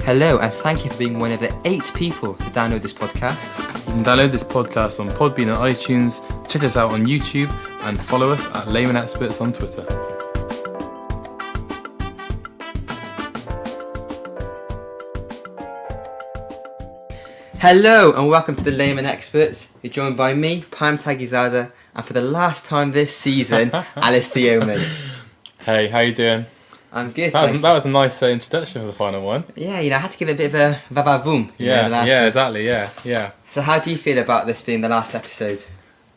Hello, and thank you for being one of the 8 people to download this podcast. You can download this podcast on Podbean and iTunes, check us out on YouTube, and follow us at Layman Experts on Twitter. Hello, and welcome to the Layman Experts. You're joined by me, Pam Tagizada, and for the last time this season, Alistair Yeoman. Hey, how you doing? I'm good. That was a nice introduction for the final one. Yeah, I had to give it a bit of a va-va-boom. Exactly, yeah. So how do you feel about this being the last episode?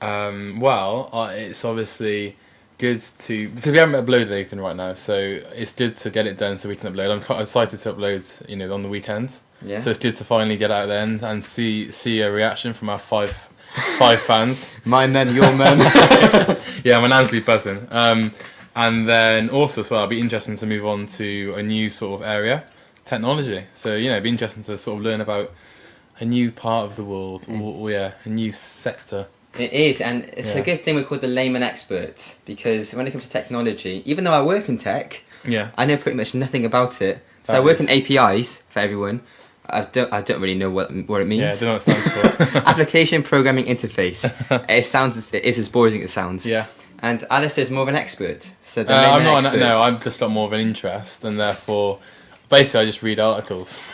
It's obviously good to... Because we haven't uploaded anything right now, so it's good to get it done so we can upload. I'm quite excited to upload, on the weekend. Yeah. So it's good to finally get out there and see a reaction from our five fans. My men, your men. Yeah, my nan's be buzzing. And then also as well, it'll be interesting to move on to a new sort of area, technology. So, it'd be interesting to sort of learn about a new part of the world, or a new sector. It is, and it's a good thing we're called the Layman Experts, because when it comes to technology, even though I work in tech, I know pretty much nothing about it. So I work in APIs, for everyone. I don't really know what it means. Yeah, I don't know what it stands for. Application Programming Interface. It is as boring as it sounds. Yeah. And Alistair's more of an expert. So I'm just got more of an interest, and therefore, basically, I just read articles.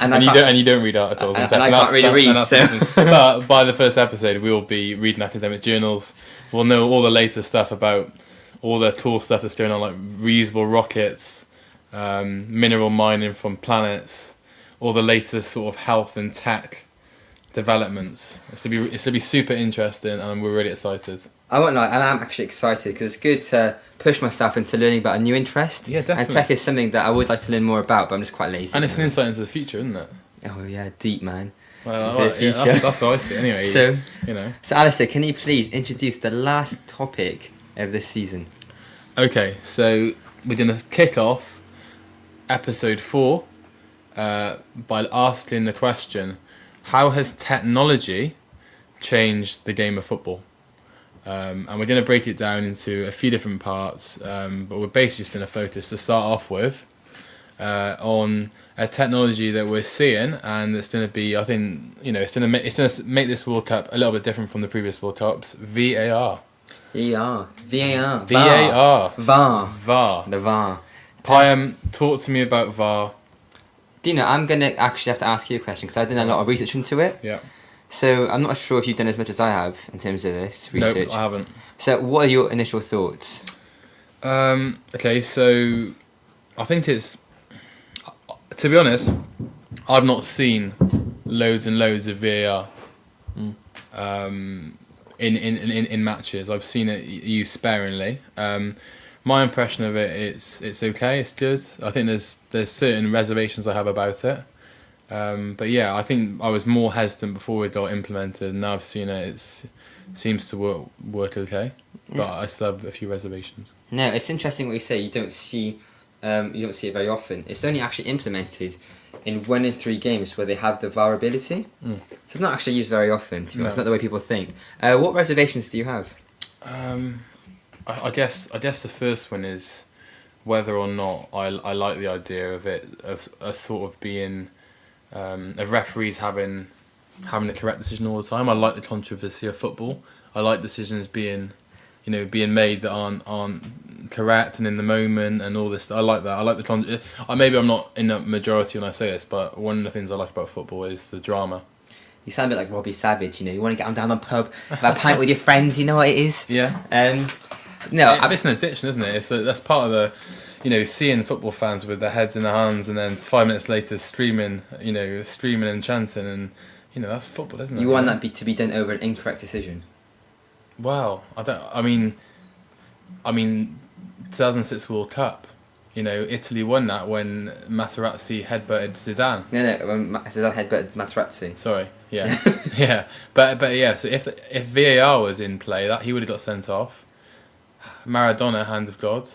and you don't read articles. And I can't really read. But by the first episode, we will be reading academic journals. We'll know all the latest stuff about all the cool stuff that's going on, like reusable rockets, mineral mining from planets, all the latest sort of health and tech developments. It's going to be super interesting, and we're really excited. I won't lie, and I'm actually excited because it's good to push myself into learning about a new interest. Yeah, definitely. And tech is something that I would like to learn more about, but I'm just quite lazy. And it's an insight into the future, isn't it? Oh yeah, deep, man. Well, that's how I see it anyway. So Alistair, can you please introduce the last topic of this season? Okay, so we're going to kick off episode 4 by asking the question, how has technology changed the game of football? And we're going to break it down into a few different parts, but we're basically just going to focus to start off with on a technology that we're seeing, and it's going to be, I think, it's going to make this World Cup a little bit different from the previous World Cups. VAR. VAR. The VAR. Payam, talk to me about VAR. Dino, I'm going to actually have to ask you a question because I've done a lot of research into it. Yeah. So I'm not sure if you've done as much as I have in terms of this research. No, I haven't. So what are your initial thoughts? Okay, so I think it's... To be honest, I've not seen loads and loads of VAR in matches. I've seen it used sparingly. My impression of it, it's okay, it's good. I think there's certain reservations I have about it. But yeah, I think I was more hesitant before it got implemented, and now I've seen it. It seems to work okay, but I still have a few reservations. No, it's interesting what you say. You don't see it very often. It's only actually implemented in 1 in 3 games where they have the VAR ability. So it's not actually used very often. To be honest, it's not the way people think. What reservations do you have? I guess the first one is whether or not I like the idea of it of a sort of being. Of referees having the correct decision all the time. I like the controversy of football. I like decisions being made that aren't correct and in the moment and all this. I like that. I like the maybe I'm not in a majority when I say this, but one of the things I like about football is the drama. You sound a bit like Robbie Savage. You want to get on down the pub, have a pint with your friends. You know what it is. Yeah. It's an addiction, isn't it? That's part of the. Seeing football fans with their heads in their hands and then 5 minutes later streaming and chanting, and that's football, isn't it? You want that to be done over an incorrect decision? Well, I mean 2006 World Cup, Italy won that when Materazzi headbutted Zidane. No, when Zidane headbutted Materazzi. Sorry, yeah. Yeah. But yeah, so if VAR was in play, that he would have got sent off. Maradona, hand of God.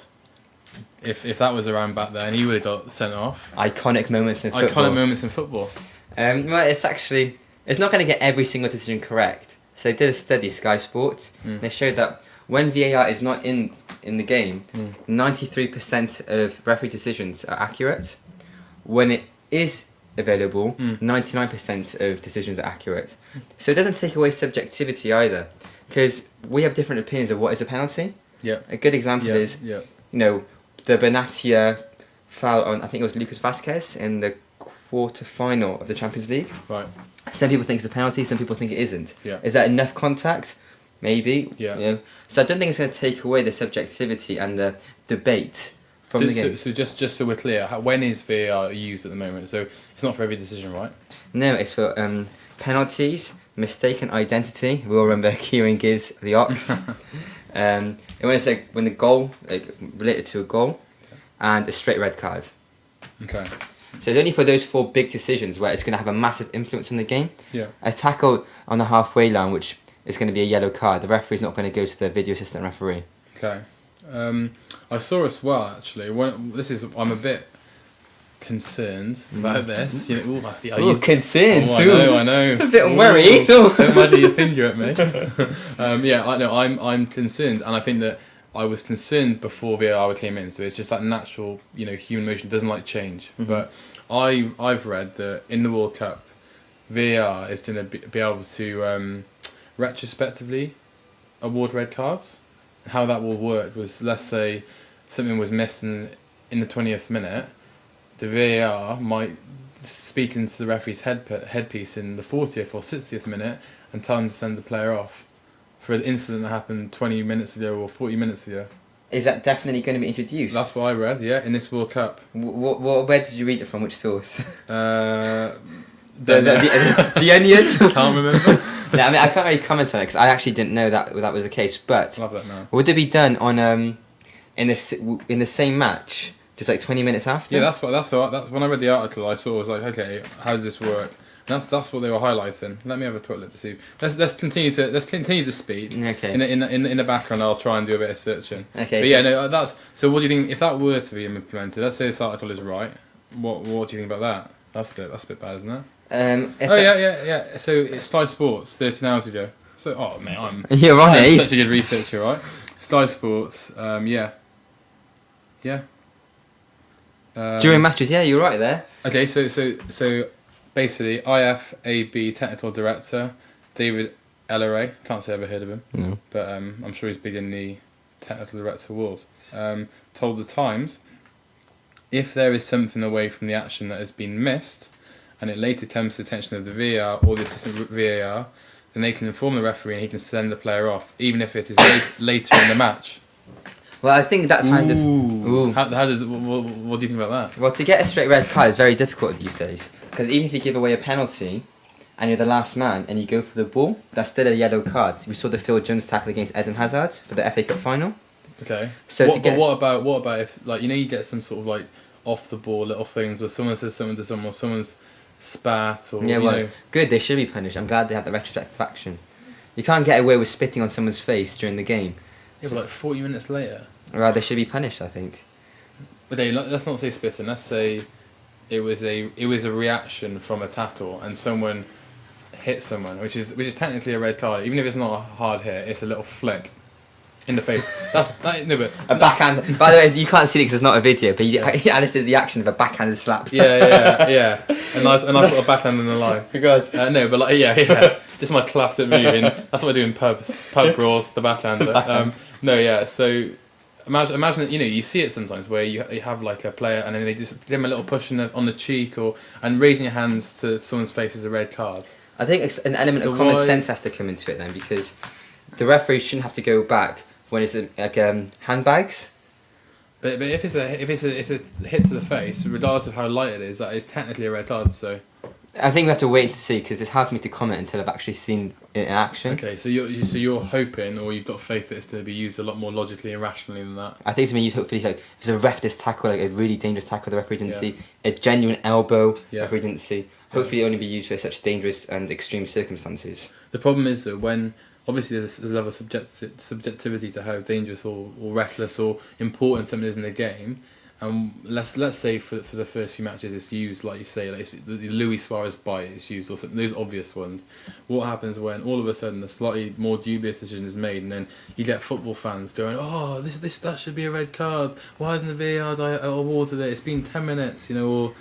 If that was around back then, he would have got sent off. Iconic moments in football. Well, it's not going to get every single decision correct. So they did a study, Sky Sports. They showed that when VAR is not in the game, 93% of referee decisions are accurate. When it is available, 99% of decisions are accurate. So it doesn't take away subjectivity either, because we have different opinions of what is a penalty. Yeah. A good example is, you know, the Benatia foul on, I think it was Lucas Vazquez in the quarter-final of the Champions League. Right. Some people think it's a penalty, some people think it isn't. Yeah. Is that enough contact? Maybe. Yeah. You know? So I don't think it's going to take away the subjectivity and the debate from the game. So just so we're clear, when is VAR used at the moment? So it's not for every decision, right? No, it's for penalties, mistaken identity. We all remember Kieran Gibbs, the Ox. And when it's like when the goal, like related to a goal, and a straight red card. Okay. So it's only for those 4 big decisions where it's going to have a massive influence on the game. Yeah. A tackle on the halfway line, which is going to be a yellow card. The referee's not going to go to the video assistant referee. Okay. I saw as well actually. I'm a bit concerned about this. You know, concerned. I know. A bit worried. Don't muddle your finger at me. Yeah, I know. I'm concerned, and I think that I was concerned before VAR came in. So it's just that natural, you know, human emotion doesn't like change. Mm-hmm. But I've read that in the World Cup, VAR is going to be able to retrospectively award red cards. How that will work was, let's say something was missed in the 20th minute, the VAR might speak into the referee's headpiece in the 40th or 60th minute and tell him to send the player off for an incident that happened 20 minutes ago or 40 minutes ago. Is that definitely going to be introduced? That's what I read, yeah, in this World Cup. Where did you read it from? Which source? The Onion? Can't remember. Yeah, I mean, I can't really comment on it because I actually didn't know that was the case. But I'll have that now. Would it be done on in the same match, just like 20 minutes after? Yeah, that's when I read the article, I saw. I was like, okay, how does this work? And that's what they were highlighting. Let me have a quick look to see. Let's continue to speak. Okay. In the background, I'll try and do a bit of searching. Okay. But yeah, no, that's. So what do you think if that were to be implemented? Let's say this article is right. What do you think about that? That's a bit bad, isn't it? Yeah. So it's Sky Sports 13 hours ago. So mate, you're on it. Such a good researcher, right? Sky Sports, yeah. During matches, yeah, you're right there. Okay, so basically, IFAB technical director David Elleray, can't say I've ever heard of him, No. but I'm sure he's big in the technical director world. Told the Times, if there is something away from the action that has been missed, and it later comes to the attention of the VAR or the assistant VAR, then they can inform the referee and he can send the player off, even if it is later in the match. Well, I think that's kind of... Ooh. How does what do you think about that? Well, to get a straight red card is very difficult these days. Because even if you give away a penalty and you're the last man and you go for the ball, that's still a yellow card. We saw the Phil Jones tackle against Eden Hazard for the FA Cup final. Okay. So what about if, like, you know, you get some sort of like off the ball little things where someone says something to someone or someone's spat or good, they should be punished. I'm glad they have the retrospective action. You can't get away with spitting on someone's face during the game. Yeah, but like 40 minutes later. Well, they should be punished, I think. Okay, let's not say spitting. Let's say it was a reaction from a tackle and someone hit someone, which is technically a red card. Even if it's not a hard hit, it's a little flick in the face. But a backhand. By the way, you can't see it because it's not a video, but Alice did the action of a backhanded slap. Yeah. A nice sort of backhand in the line. Because no, but like just my classic move. That's what I do in pub brawls, the backhander. So imagine you see it sometimes where you have like a player and then they just give him a little push on the cheek and raising your hands to someone's face is a red card. I think it's an element of common sense has to come into it then, because the referee shouldn't have to go back when it's like handbags. But if it's a hit to the face, regardless of how light it is, that is technically a red card. So I think we have to wait to see, because it's hard for me to comment until I've actually seen it in action. Okay, so you're hoping, or you've got faith that it's going to be used a lot more logically and rationally than that. I think to me, you'd hopefully if it's a reckless tackle, like a really dangerous tackle, the referee didn't see a genuine elbow. The referee didn't see. Hopefully, it only be used for such dangerous and extreme circumstances. The problem is that when obviously there's a level of subjectivity to how dangerous or reckless or important something is in the game. Let's say for the first few matches it's used, like you say, like the Luis Suarez bite is used, or something, those obvious ones. What happens when all of a sudden a slightly more dubious decision is made, and then you get football fans going, "Oh, that should be a red card. Why isn't the VAR awarded it? It's been 10 minutes, or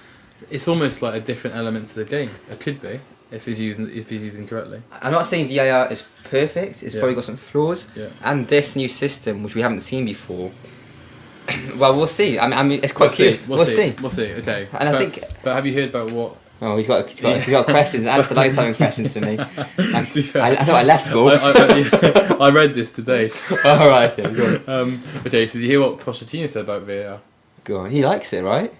it's almost like a different element to the game. It could be if he's using correctly. I'm not saying VAR is perfect. It's probably got some flaws. Yeah. And this new system, which we haven't seen before, well, we'll see. I mean, it's quite cute. We'll see. We'll see. Okay. And I think. But have you heard about what? Oh, he's got questions. Alistair likes having questions for me. To be fair, I thought I left school. I read this today. So. All right. Okay. Go on. Okay. So did you hear what Pochettino said about VAR? Go on. He likes it, right?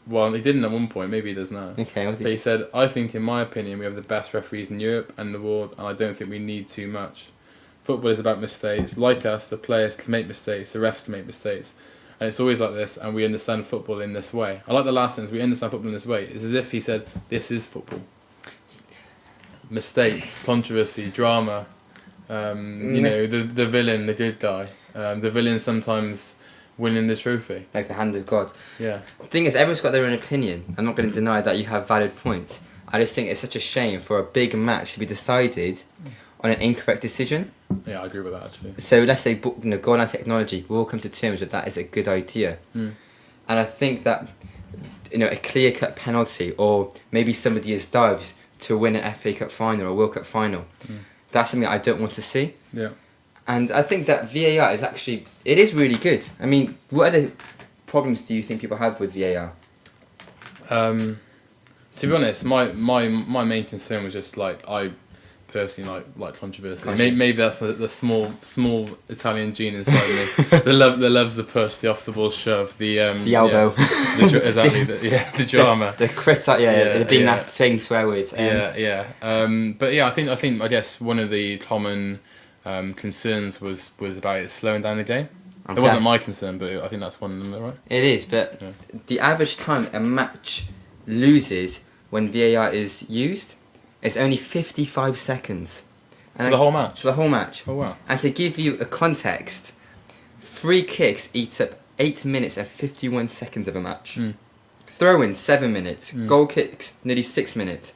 Well, he didn't at one point. Maybe he does now. Okay. But he said, "I think, in my opinion, we have the best referees in Europe and the world, and I don't think we need too much. Football is about mistakes. Like us, the players can make mistakes, the refs can make mistakes, and it's always like this. And we understand football in this way. I like the last sentence. We understand football in this way. It's as if he said, "This is football. Mistakes, controversy, drama. You know, the villain, the good guy. The villain sometimes." Winning the trophy. Like the hand of God. Yeah. The thing is, everyone's got their own opinion. I'm not going to deny that you have valid points. I just think it's such a shame for a big match to be decided on an incorrect decision. Yeah, I agree with that actually. So let's say, goal line technology, we'll all come to terms with that is a good idea. And I think that, a clear-cut penalty, or maybe somebody has dived to win an FA Cup final or a World Cup final, that's something I don't want to see. Yeah. And I think that VAR is actually, it is really good. I mean, what other problems do you think people have with VAR? To be honest, my main concern was just like I personally like controversy. Maybe that's the small Italian gene inside me. that loves the push, the off the ball shove, the elbow, exactly. The drama, the being that saying swear words. But yeah, I guess one of the common concerns was about it slowing down the game. It wasn't my concern, but I think that's one of them, right? It is, but the average time a match loses when VAR is used is only 55 seconds. And for the whole match? For the whole match. Oh, wow. And to give you a context, free kicks eats up 8 minutes and 51 seconds of a match. Throw-ins, 7 minutes. Goal kicks, nearly 6 minutes.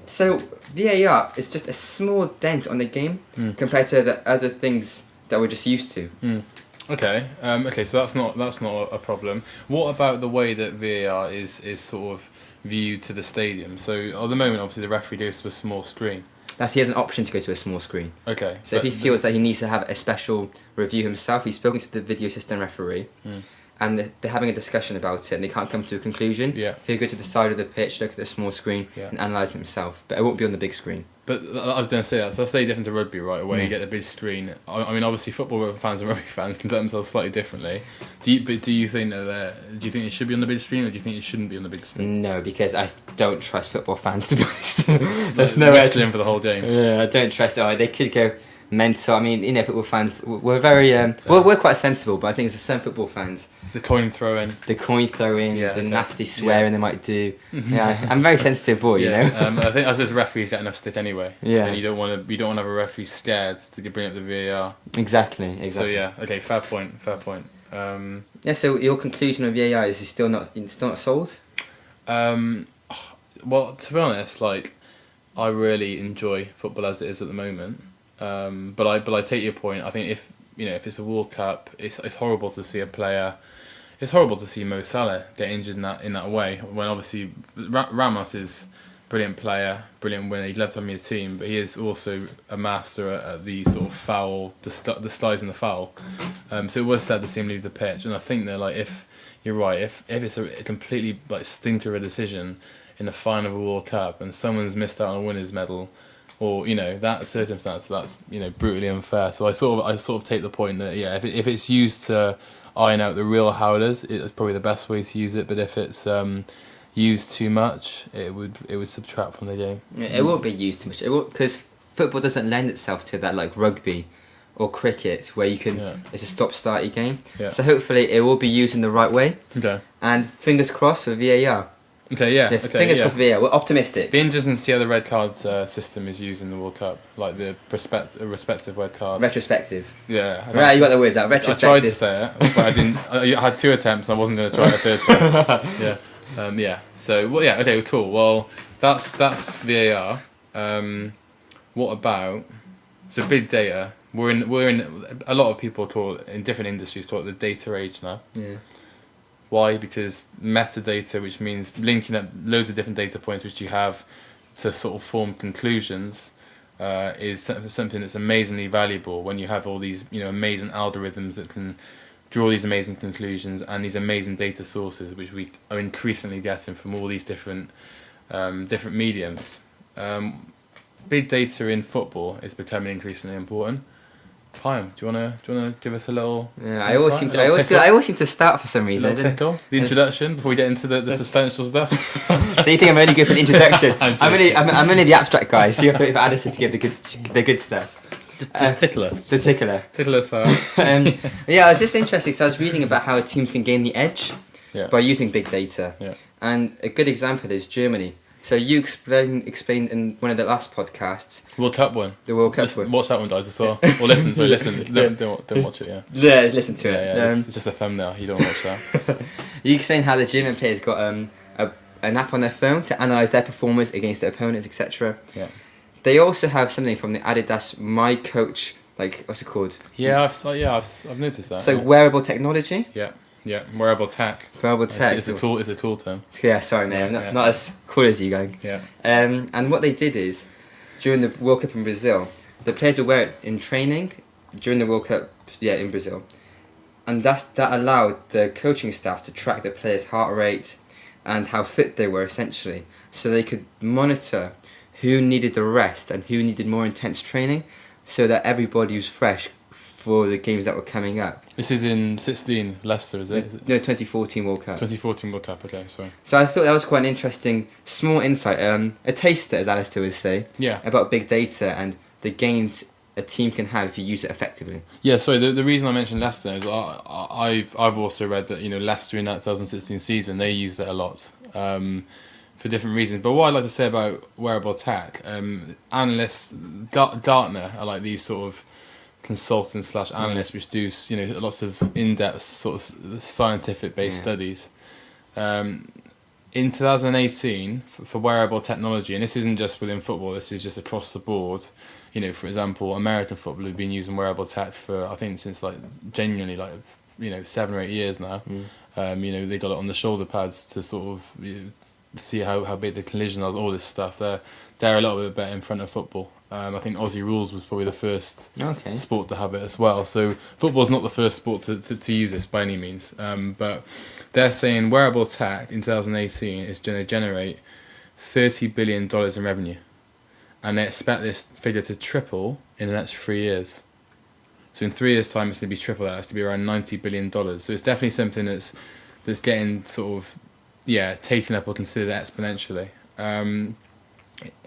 So VAR is just a small dent on the game compared to the other things that we're just used to. Okay. So that's not a problem. What about the way that VAR is sort of viewed to the stadium? So at the moment, obviously, the referee goes to a small screen. He has an option to go to a small screen. Okay. So if he feels that he needs to have a special review himself, he's spoken to the video assistant referee. And they're having a discussion about it, and they can't come to a conclusion. He'll go to the side of the pitch, look at the small screen, and analyse it himself. But it won't be on the big screen. But I was going to say that. So that's very different to rugby, right? Where you get the big screen. I mean, obviously, football fans and rugby fans conduct themselves slightly differently. Do you think it should be on the big screen, or do you think it shouldn't be on the big screen? No, because I don't trust football fans, to be honest. There's no wrestling for the whole game. Yeah, I don't trust it. They could go mental. I mean, football fans, we're very we're quite sensible, but I think it's some football fans. The coin throwing, the nasty swearing they might do. Yeah, I'm a very sensitive boy, I think I suppose referees get enough stick anyway. Yeah. And you don't want to have a referee scared to bring up the VAR. Exactly. So yeah, okay, fair point. So your conclusion of VAR is it's still not sold? Well, to be honest, I really enjoy football as it is at the moment. But I take your point. I think if it's a World Cup, it's horrible to see a player. It's horrible to see Mo Salah get injured in that way. When obviously Ramos is a brilliant player, brilliant winner. He'd love to have me a team, but he is also a master at the sort of foul, disguising the foul. So it was sad to see him leave the pitch, and I think that if you're right, if it's a completely stinker of a decision in the final of a World Cup and someone's missed out on a winner's medal, or that circumstance, that's brutally unfair. So I sort of take the point that if it's used to iron out the real howlers, it's probably the best way to use it. But if it's used too much, it would subtract from the game. It won't be used too much. It won't, because football doesn't lend itself to that like rugby or cricket where you can it's a stop-starty game. So hopefully it will be used in the right way. Okay. And fingers crossed for VAR. Okay, yeah. Yes, fingers crossed for VAR. We're optimistic. Be interesting to see how the red card system is used in the World Cup, like the respective red card. Retrospective. Yeah. Right, you got the words out. Retrospective. I tried to say it, but I didn't. I had 2 attempts, and I wasn't going to try it a third time. Yeah. So, okay, cool. Well, that's VAR. What about big data? We're in a lot of people in different industries talk the data age now. Yeah. Why? Because metadata, which means linking up loads of different data points which you have to sort of form conclusions, is something that's amazingly valuable when you have all these, amazing algorithms that can draw these amazing conclusions and these amazing data sources which we are increasingly getting from all these different mediums. Big data in football is becoming increasingly important. Payam, do you wanna give us a little? Yeah, I always seem to start for some reason. The introduction before we get into the substantial stuff. So you think I'm only good for the introduction? I'm only the abstract guy, so you have to wait for Addison to give the good stuff. Just tickle us. The tickler. Tickle us. Yeah, I was just interested. So I was reading about how teams can gain the edge by using big data. Yeah. And a good example is Germany. So you explained in one of the last podcasts. World Cup one. The World Cup one. Watch that one, guys, as well. Or listen. Don't watch it, yeah. Yeah, listen to it. Yeah, it's just a thumbnail. You don't watch that. You explained how the German players got an app on their phone to analyse their performance against their opponents, etc. Yeah. They also have something from the Adidas My Coach, what's it called? Yeah, I've noticed that. It's like wearable technology. Yeah, wearable tech. Wearable tech. It's a cool term. Yeah, sorry, mate. I'm not as cool as you, gang. Yeah. And what they did is, during the World Cup in Brazil, the players would wear it in training during the World Cup, in Brazil, and that allowed the coaching staff to track the players' heart rate and how fit they were, essentially, so they could monitor who needed the rest and who needed more intense training, so that everybody was fresh for the games that were coming up. This is in 16 Leicester, is it? No, 2014 World Cup. 2014 World Cup, okay, sorry. So I thought that was quite an interesting small insight, a taster, as Alistair would say, about big data and the gains a team can have if you use it effectively. Yeah, sorry, the reason I mentioned Leicester is I've also read that, Leicester in that 2016 season, they used it a lot for different reasons. But what I'd like to say about wearable tech, analysts, Gartner are like these sort of consultants / analysts which do lots of in-depth sort of scientific based studies. In 2018 for wearable technology, and this isn't just within football, this is just across the board. For example, American football have been using wearable tech for I think since genuinely 7 or 8 years now. They got it on the shoulder pads to sort of see how big the collision is, all this stuff. They're a little bit better in front of football. I think Aussie Rules was probably the first sport to have it as well. So football's not the first sport to use this by any means. But they're saying wearable tech in 2018 is going to generate $30 billion in revenue. And they expect this figure to triple in the next 3 years. So in 3 years' time, it's going to be triple that. It's going to be around $90 billion. So it's definitely something that's getting sort of, taken up or considered exponentially.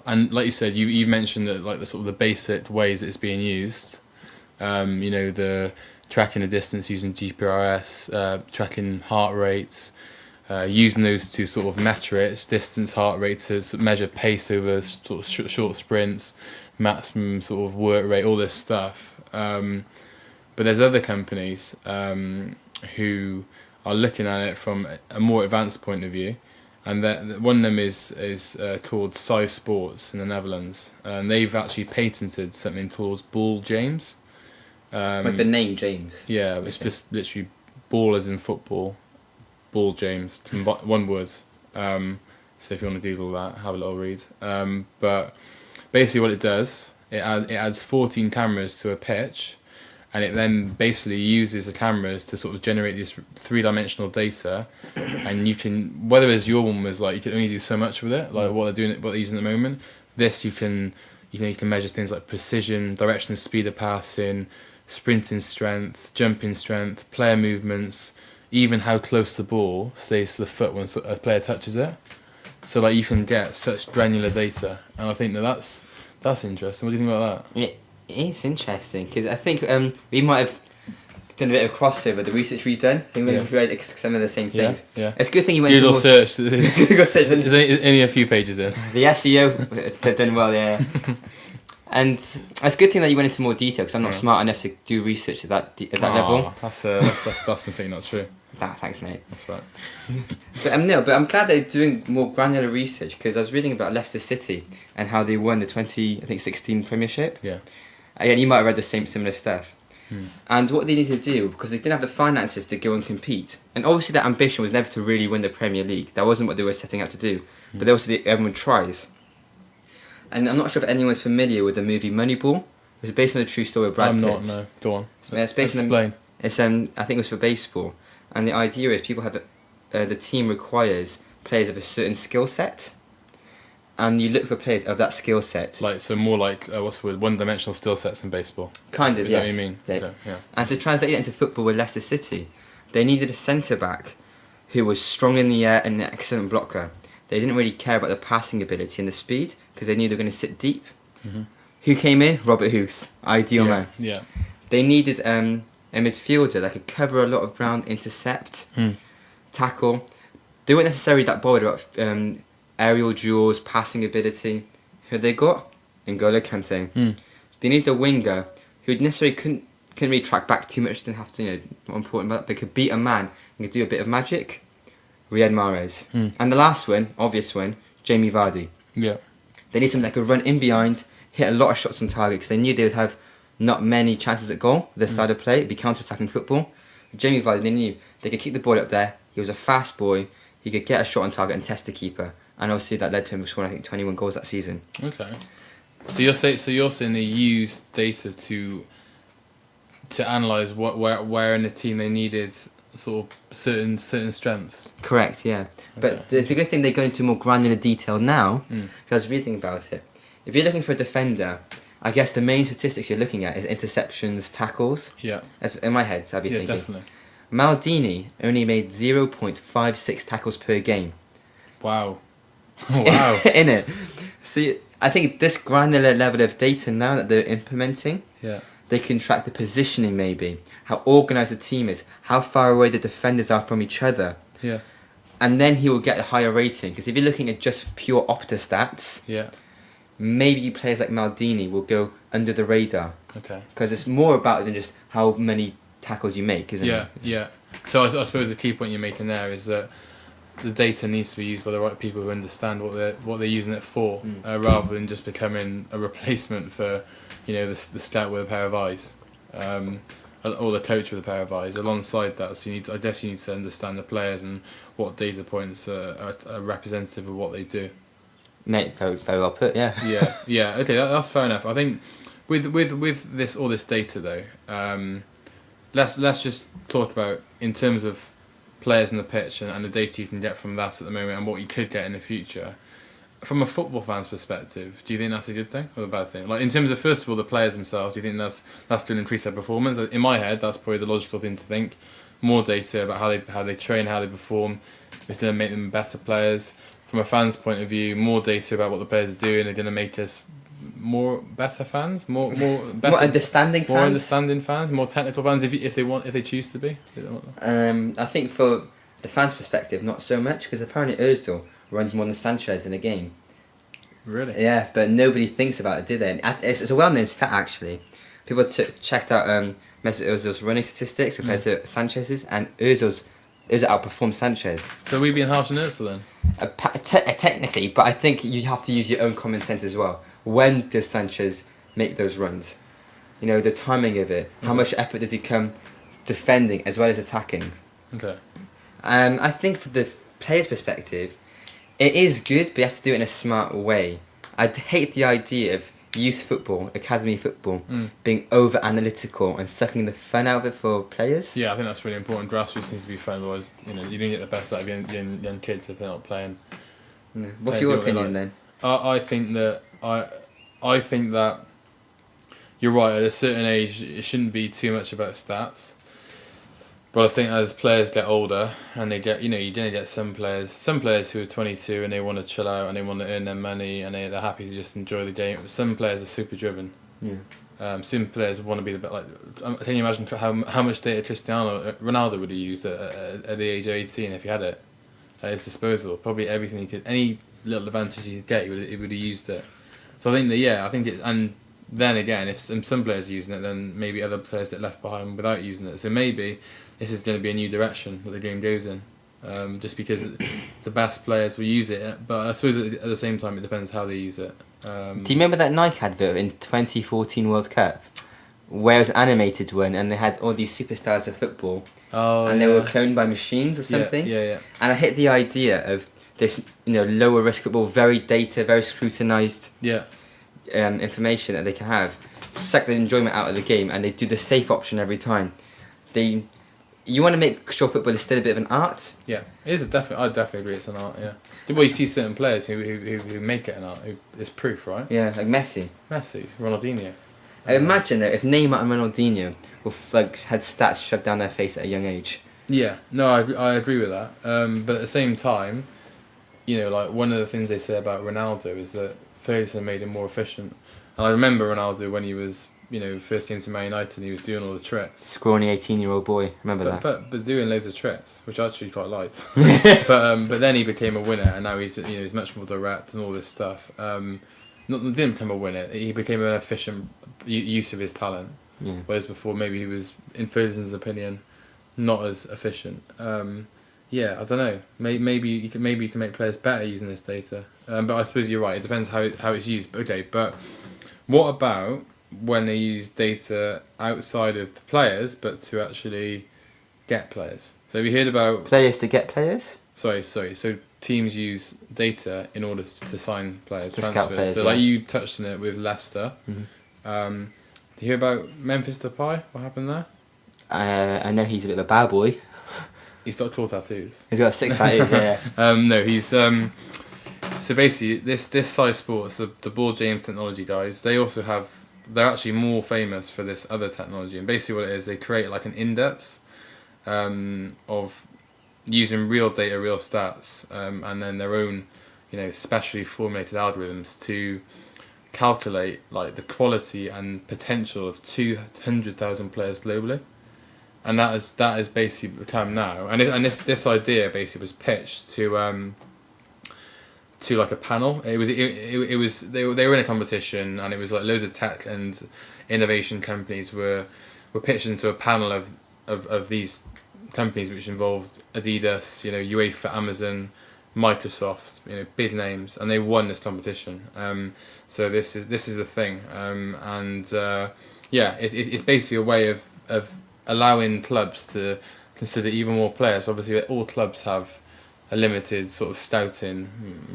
And like you said, you've mentioned that the sort of the basic ways that it's being used. The tracking the distance using GPRS, tracking heart rates, using those to sort of measure its distance, heart rate to sort of measure pace over sort of short sprints, maximum sort of work rate, all this stuff. But there's other companies who are looking at it from a more advanced point of view. And one of them is called Sci Sports in the Netherlands, and they've actually patented something called Ball James. Like the name James. Yeah, it's just literally ball as in football, Ball James, one word. So if you want to Google that, have a little read. But basically, what it does, it adds 14 cameras to a pitch, and it then basically uses the cameras to sort of generate this 3-dimensional data, and you can, whether as your one was you can only do so much with it, what they're using at the moment. This you can measure things like precision, direction and speed of passing, sprinting strength, jumping strength, player movements, even how close the ball stays to the foot when a player touches it. So you can get such granular data, and I think that's interesting. What do you think about that? It's interesting because I think we might have done a bit of crossover. The research we've done, I think we've read some of the same things. Yeah. It's a good thing you went Google to search. Google search. There's only a few pages in. The SEO they've done well, yeah. And it's a good thing that you went into more detail because I'm not smart enough to do research at that level. That's completely not true. Thanks, mate. That's right. But I'm glad they're doing more granular research because I was reading about Leicester City and how they won the 2016 Premiership. Yeah. Again, you might have read the similar stuff. And what they need to do, because they didn't have the finances to go and compete, and obviously their ambition was never to really win the Premier League. That wasn't what they were setting out to do. But everyone tries. And I'm not sure if anyone's familiar with the movie Moneyball. It's based on a true story of Brad Pitt. I'm not, no. Go on. Yeah, it's based Explain. I think it was for baseball. And the idea is people have the team requires players of a certain skill set. And you look for players of that skill set. More like, what's the word, one-dimensional skill sets in baseball. Kind of, Is yes. that what you mean? Okay, yeah. And to translate it into football with Leicester City, they needed a centre-back who was strong in the air and an excellent blocker. They didn't really care about the passing ability and the speed because they knew they were going to sit deep. Mm-hmm. Who came in? Robert Huth. Ideal man. Yeah. They needed a midfielder that could cover a lot of ground, intercept, tackle. They weren't necessarily that bothered about aerial duels, passing ability. Who they got? N'Golo Kante. They needed a winger who necessarily couldn't really track back too much, didn't have to, not important, but they could beat a man and could do a bit of magic. Riyad Mahrez. And the last one, obvious one, Jamie Vardy. Yeah. They need something that could run in behind, hit a lot of shots on target, because they knew they would have not many chances at goal with their style of play. It'd be counter-attacking football. Jamie Vardy, they knew they could keep the ball up there. He was a fast boy. He could get a shot on target and test the keeper. And obviously that led to him scoring, I think, 21 goals that season. Okay. So you're saying they used data to analyse where in the team they needed sort of certain strengths. Correct, yeah. But the good thing, they go into more granular detail now, because I was reading about it. If you're looking for a defender, I guess the main statistics you're looking at is interceptions, tackles. Yeah. That's in my head, so I'd be thinking. Yeah, definitely. Maldini only made 0.56 tackles per game. Wow. Wow. In it. See, I think this granular level of data now that they're implementing, they can track the positioning maybe, how organised the team is, how far away the defenders are from each other. Yeah. And then he will get a higher rating. Because if you're looking at just pure Opta stats, maybe players like Maldini will go under the radar. Okay. Because it's more about than just how many tackles you make, isn't it? Yeah. So I suppose the key point you're making there is that the data needs to be used by the right people who understand what they're using it for, rather than just becoming a replacement for, the scout with a pair of eyes, or the coach with a pair of eyes. Alongside that, so I guess you need to understand the players and what data points are representative of what they do. Mate, very, very well put. Yeah. Yeah. Okay, that's fair enough. I think with all this data though, let's just talk about in terms of players on the pitch and the data you can get from that at the moment and what you could get in the future. From a football fan's perspective, do you think that's a good thing or a bad thing? Like in terms of, first of all, the players themselves, do you think that's going to increase their performance? In my head, that's probably the logical thing to think. More data about how they train, how they perform, is going to make them better players. From a fan's point of view, more data about what the players are doing are going to make us better fans, more understanding fans, more technical fans if they choose to be. I think for the fans' perspective, not so much, because apparently Özil runs more than Sanchez in a game. Really? Yeah, but nobody thinks about it, do they? It's a well-known stat actually. People checked out Mesut Ozil's running statistics compared to Sanchez's, and Özil outperformed Sanchez. So are we being harsh on Özil then? Technically, but I think you have to use your own common sense as well. When does Sanchez make those runs? The timing of it. How much effort does he come defending as well as attacking? Okay. I think for the player's perspective, it is good, but you have to do it in a smart way. I'd hate the idea of youth football, academy football, being over-analytical and sucking the fun out of it for players. Yeah, I think that's really important. Grassroots needs to be fun, otherwise, you don't get the best out of young kids if they're not playing. No. What's your opinion then? I think that you're right. At a certain age, it shouldn't be too much about stats. But I think as players get older and they get, you're going to get some players who are 22 and they want to chill out and they want to earn their money and they're happy to just enjoy the game. Some players are super driven. Yeah. Some players want to be the best. Can you imagine how much data Ronaldo would have used at the age of 18 if he had it at his disposal? Probably everything he could, any little advantage he could get, he would have used it. So I think that, and then again, if some players are using it, then maybe other players get left behind without using it. So maybe this is going to be a new direction that the game goes in, just because the best players will use it. But I suppose at the same time, it depends how they use it. Do you remember that Nike advert in 2014 World Cup where it was an animated one, and they had all these superstars of football, and they were cloned by machines or something. Yeah. And I hate the idea of this, lower risk football, very data, very scrutinised information that they can have to suck the enjoyment out of the game, and they do the safe option every time. You want to make sure football is still a bit of an art. Yeah, it is I definitely agree it's an art. Yeah. Well, you see certain players who make it an art. It's proof, right? Yeah, like Messi, Ronaldinho. I imagine that if Neymar and Ronaldinho had stats shoved down their face at a young age. Yeah, no, I agree with that. But at the same time, like one of the things they say about Ronaldo is that Ferguson made him more efficient. And I remember Ronaldo when he was, first came to Man United and he was doing all the tricks. Scrawny 18-year-old boy, remember that? But doing loads of tricks, which I actually quite liked. but then he became a winner, and now he's much more direct and all this stuff. Didn't become a winner. He became an efficient use of his talent. Yeah. Whereas before, maybe he was, in Ferguson's opinion, not as efficient. Yeah, I don't know. Maybe you can make players better using this data. But I suppose you're right. It depends how it's used. Okay, but what about when they use data outside of the players, but to actually get players? So have you heard about players to get players? Sorry. So teams use data in order to sign players, transfers. Players, so like you touched on it with Leicester. Mm-hmm. Did you hear about Memphis Depay? What happened there? I know he's a bit of a bad boy. He's got cool tattoos. He's got 6 tattoos, yeah. No, he's so basically this Sci Sports, the Ball James technology guys, they're actually more famous for this other technology, and basically what it is, they create like an index of using real data, real stats, and then their own, specially formulated algorithms to calculate like the quality and potential of 200,000 players globally, and that is basically become now, and this idea basically was pitched to like a panel. It was they were in a competition, and it was like loads of tech and innovation companies were pitched into a panel of these companies, which involved Adidas, UEFA, Amazon, Microsoft, big names, and they won this competition. So this is the thing, it's basically a way of allowing clubs to consider even more players. Obviously, all clubs have a limited sort of scouting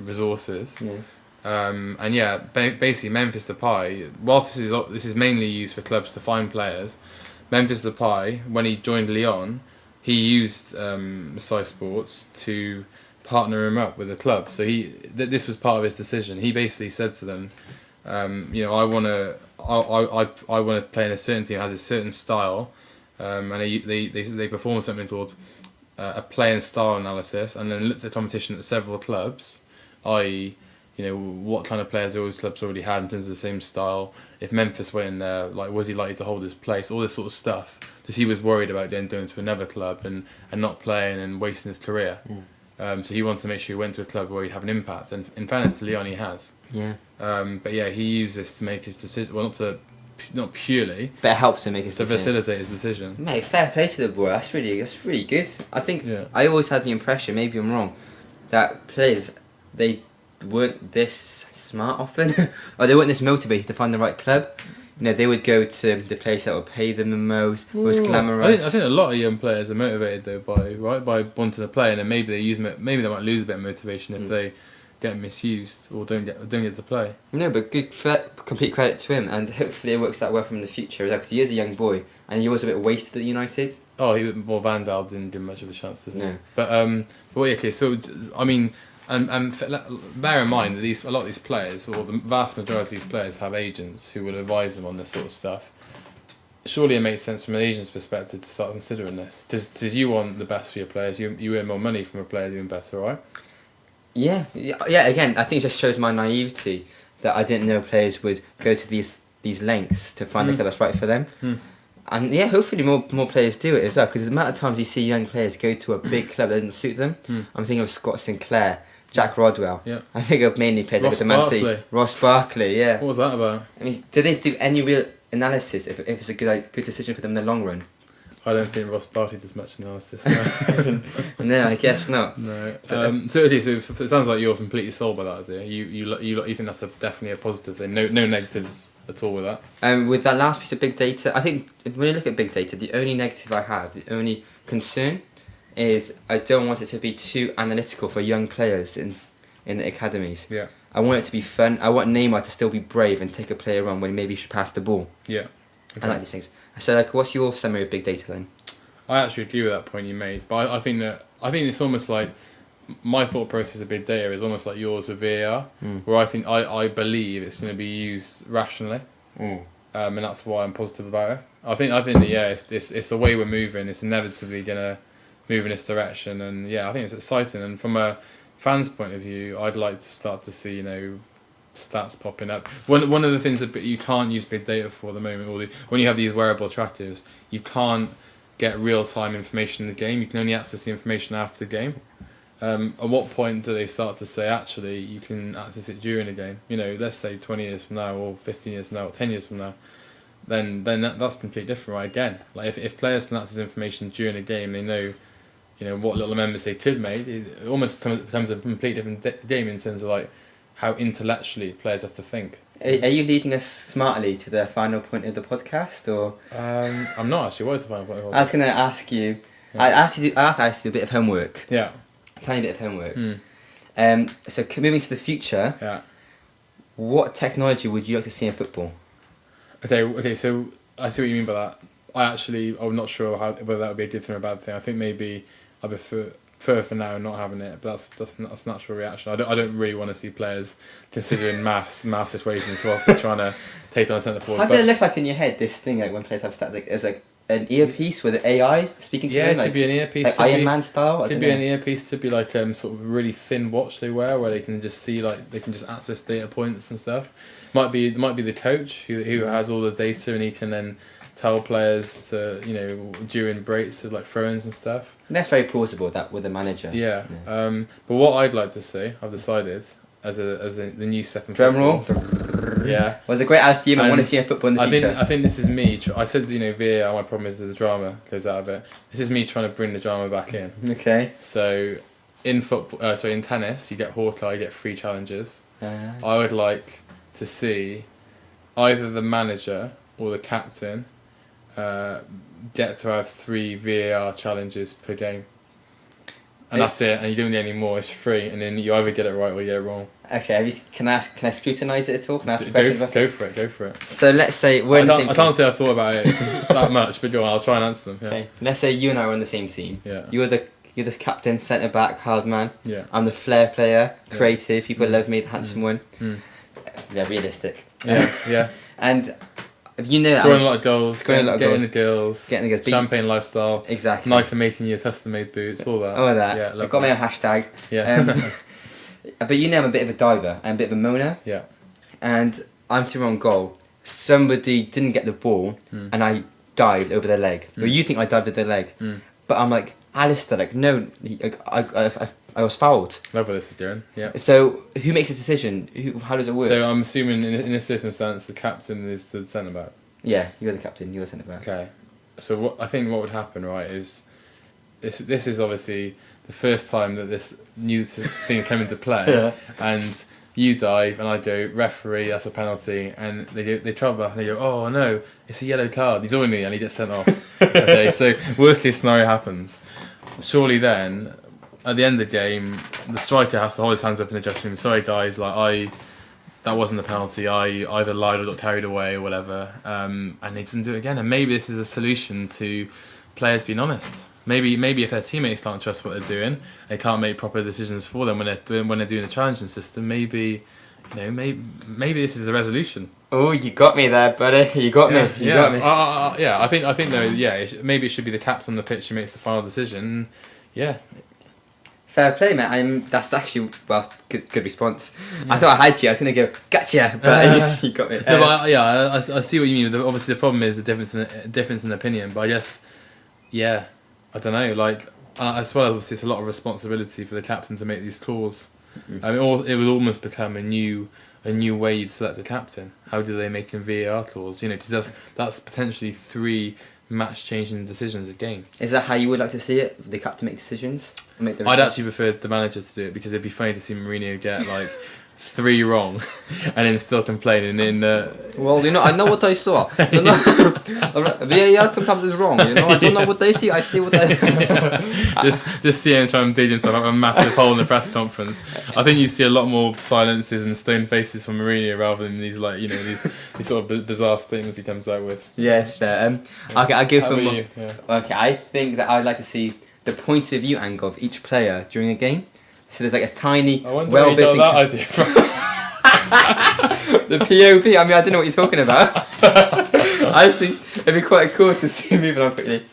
resources. Yeah. Basically Memphis Depay, whilst this is mainly used for clubs to find players, Memphis Depay, when he joined Lyon, he used Sci Sports to partner him up with a club. So this was part of his decision. He basically said to them, I want to play in a certain team that has a certain style, and they performed something called a play and style analysis, and then looked at the competition at several clubs, i.e., what kind of players those clubs already had in terms of the same style. If Memphis went in there, like, was he likely to hold his place? All this sort of stuff, because he was worried about then going to another club and not playing and wasting his career. So he wanted to make sure he went to a club where he'd have an impact, and in fairness to Lyon, he has. Yeah. But yeah, he used this to make his decision. Well, not purely, but it helps him make his decision. To facilitate his decision. Mate, fair play to the boy. That's really good. I think I always had the impression, maybe I'm wrong, that players, they weren't this smart often, or they weren't this motivated to find the right club. They would go to the place that would pay them the most, was glamorous. I think a lot of young players are motivated though by wanting to play, and then maybe they might lose a bit of motivation if they get misused or don't get to play. No, but complete credit to him, and hopefully it works out well for him in the future. Because he is a young boy, and he was a bit wasted at United. Oh, Van Gaal didn't give much of a chance, did he? No. But okay. So I mean, and bear in mind that a lot of these players, or the vast majority of these players, have agents who will advise them on this sort of stuff. Surely it makes sense from an agent's perspective to start considering this. Because you want the best for your players. You earn more money from a player doing better, right? Yeah. Again, I think it just shows my naivety that I didn't know players would go to these lengths to find the club that's right for them. And yeah, hopefully more players do it as well. Because the amount of times you see young players go to a big club that doesn't suit them. I'm thinking of Scott Sinclair, Jack Rodwell. Yeah. I think of mainly players like the Man City. Ross Barkley. Yeah. What was that about? I mean, do they do any real analysis if it's a good decision for them in the long run? I don't think Ross Barkley does much analysis. No, no, I guess not. No. So it sounds like you're completely sold by that idea. You think that's definitely a positive thing. No negatives at all with that. With that last piece of big data, I think when you look at big data, the only negative I have, the only concern, is I don't want it to be too analytical for young players in the academies. Yeah. I want it to be fun. I want Neymar to still be brave and take a player on when maybe he should pass the ball. Yeah. Okay. I like these things. So, like, what's your summary of big data then? I actually agree with that point you made, but I think it's almost like my thought process of big data is almost like yours with VAR, where I believe it's going to be used rationally, and that's why I'm positive about it. I think it's the way we're moving. It's inevitably going to move in this direction, and I think it's exciting. And from a fan's point of view, I'd like to start to see stats popping up. One of the things that you can't use big data for at the moment, when you have these wearable trackers, you can't get real-time information in the game. You can only access the information after the game. At what point do they start to say, actually, you can access it during the game? Let's say 20 years from now, or 15 years from now, or 10 years from now, then that's completely different, right? Again, like if players can access information during a game, they know, what little amendments they could make. It almost becomes a completely different game in terms of like how intellectually players have to think. Are you leading us smartly to the final point of the podcast, or? I'm not actually. What is the final point of the podcast? I was going to ask you. Yeah. I asked Alice to do a bit of homework. Yeah. A tiny bit of homework. So moving to the future. Yeah. What technology would you like to see in football? Okay. So I see what you mean by that. I'm not sure whether that would be a good thing or a bad thing. I think maybe I prefer for now not having it, but that's natural reaction. I don't really want to see players considering maths equations whilst they're trying to take on a centre forward. How does it look like in your head, this thing, like when players have stats, like, is like an earpiece with an AI speaking to them? Yeah, it could be an earpiece. Like Iron Man style? Could be an earpiece, could be like sort of really thin watch they wear where they can just see, like, they can just access data points and stuff. Might be the coach who has all the data, and he can then tell players to, during breaks to like throw-ins and stuff. And that's very plausible, that with the manager. Yeah. But what I'd like to see, I've decided, as the new step in drum roll. Yeah. Was a great Alice team. I want to see a football in the future. I think this is me. I said, VAR, my problem is that the drama goes out of it. This is me trying to bring the drama back in. Okay. So, in tennis, you get Hawkeye, you get 3 challenges. I would like to see either the manager or the captain get to have 3 VAR challenges per game. And that's it, and you don't need any more, it's free, and then you either get it right or you get it wrong. Okay, can I scrutinise it at all? Can I ask questions about it? Go for it. So let's say I can't say I thought about it that much, but go on, I'll try and answer them. Yeah. Okay, let's say you and I are on the same team. Yeah. You're the captain, centre back, hard man. Yeah. I'm the flair player, creative. People love me, the handsome one. Yeah, realistic. Yeah. And scoring a lot of goals, getting the girls, champagne lifestyle, exactly. Nike making you custom-made boots, all that. All that. Yeah, I've got my own hashtag. Yeah. But I'm a bit of a diver. I'm a bit of a moaner. Yeah. And I'm through on goal. Somebody didn't get the ball, and I dived over their leg. Or you think I dived over their leg, but I'm like, Alistair, like, no, I was fouled. Love what this is doing. Yeah. So who makes the decision? How does it work? So I'm assuming in this circumstance the captain is the centre back. Yeah, you're the captain. You're the centre back. Okay. So what would happen, right, is this is obviously the first time that this new thing has come into play, and you dive and I do referee. That's a penalty, and they trouble and they go, oh no, it's a yellow card. He's on me and he gets sent off. Okay, so worst case scenario happens. Surely then, at the end of the game, the striker has to hold his hands up in the dressing room. Sorry guys, that wasn't a penalty. I either lied or got carried away or whatever, and he doesn't do it again. And maybe this is a solution to players being honest. Maybe if their teammates can't trust what they're doing, they can't make proper decisions for them when they're doing the challenging system. Maybe this is the resolution. Oh, you got me there, buddy. You got me. You got me. I think though. Yeah, maybe it should be the captain on the pitch who makes the final decision. Yeah. Fair play, mate. That's actually good response. Yeah. I thought I had you. I was gonna go gotcha, but you got me. No, but I see what you mean. Obviously, the problem is the difference in opinion. But I guess, I don't know. Like, as well, obviously, it's a lot of responsibility for the captain to make these calls. I mean, it would almost become a new way you'd select a captain. How do they make in VAR calls? Because that's potentially 3 match-changing decisions a game. Is that how you would like to see it? The captain make decisions? I'd actually prefer the manager to do it, because it'd be funny to see Mourinho get like 3 wrong, and then still complaining in. Well, I know what I saw. VAR sometimes is wrong. I don't know what they see. I see what they. just see him trying to dig himself up a massive hole in the press conference. I think you see a lot more silences and stone faces from Mourinho rather than these these sort of bizarre statements he comes out with. Yes, fair. Okay, I'll give him. Yeah. Okay, I think that I'd like to see the point of view angle of each player during a game. So there's like a tiny, I wonder where you got that idea from. The POV. I don't know what you're talking about. I think it'd be quite cool to see moving on quickly.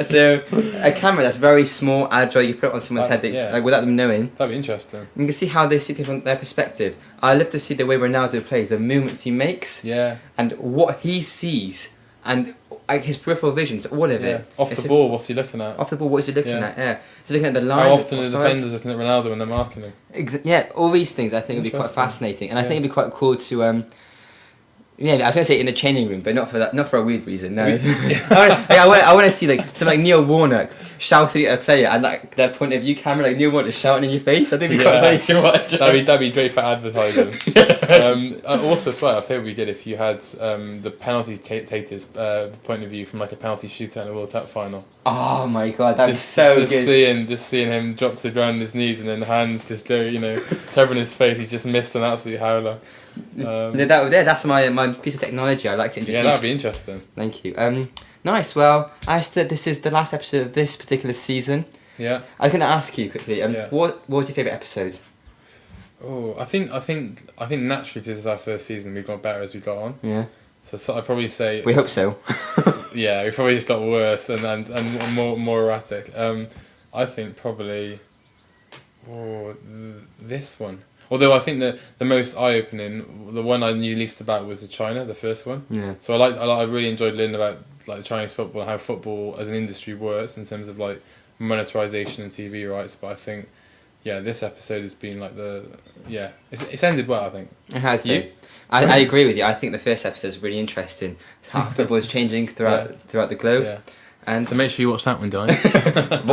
So a camera that's very small, agile. You put it on someone's head, without them knowing. That'd be interesting. You can see how they see people from their perspective. I love to see the way Ronaldo plays, the movements he makes, and what he sees, and his peripheral visions, all of it. Off the ball, what's he looking at? Off the ball, what is he looking at? Yeah. He's looking at the line. How often are the defenders looking at Ronaldo when they're marking him? Yeah, all these things I think would be quite fascinating, and I think it'd be quite cool to. I was going to say in the changing room, but not for that, not for a weird reason. No, I want to see someone like Neil Warnock shouting at a player and their point of view camera, like Neil Warnock shouting in your face. I think it'd be quite funny to watch. That'd be great for advertising. Also, as well, I think we did if you had the penalty takers' point of view from like a penalty shootout in a World Cup final. Oh my god, that'd be so good. Just seeing him drop to the ground on his knees and then the hands just go, covering his face. He's just missed an absolute howler. That's my piece of technology I'd like to introduce. Yeah, that'd be interesting. Thank you. Nice. Well, I said this is the last episode of this particular season. Yeah. I was going to ask you quickly. What was your favourite episode? Oh, I think naturally this is our first season. We've got better as we got on. Yeah. So I'd probably say. We hope so. Yeah, we probably just got worse and more erratic. I think probably. This one. Although I think the most eye-opening, the one I knew least about was the China, the first one. Yeah. So I really enjoyed learning about Chinese football and how football as an industry works in terms of monetization and TV rights. But I think, this episode has been it's ended well. I think it has. You? I agree with you. I think the first episode is really interesting. How football is changing throughout the globe. Yeah. And so make sure you watch that one, guys.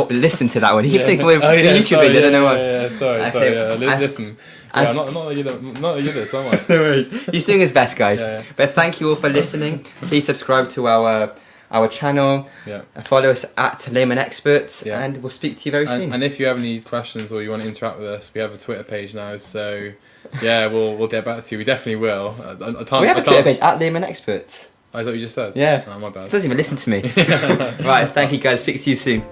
Listen to that one. He keeps thinking we're YouTube video. I don't know what. Listen. I'm not good at am I? No worries. He's doing his best, guys. But thank you all for listening. Please subscribe to our channel. Yeah. Follow us at Layman Experts, and we'll speak to you very soon. And if you have any questions or you want to interact with us, we have a Twitter page now. So we'll get back to you. We definitely will. We have a Twitter page at Layman Experts. Oh, is that what you just said? Yeah. Oh, my bad. He doesn't even listen to me. Right, thank you guys. Speak to you soon.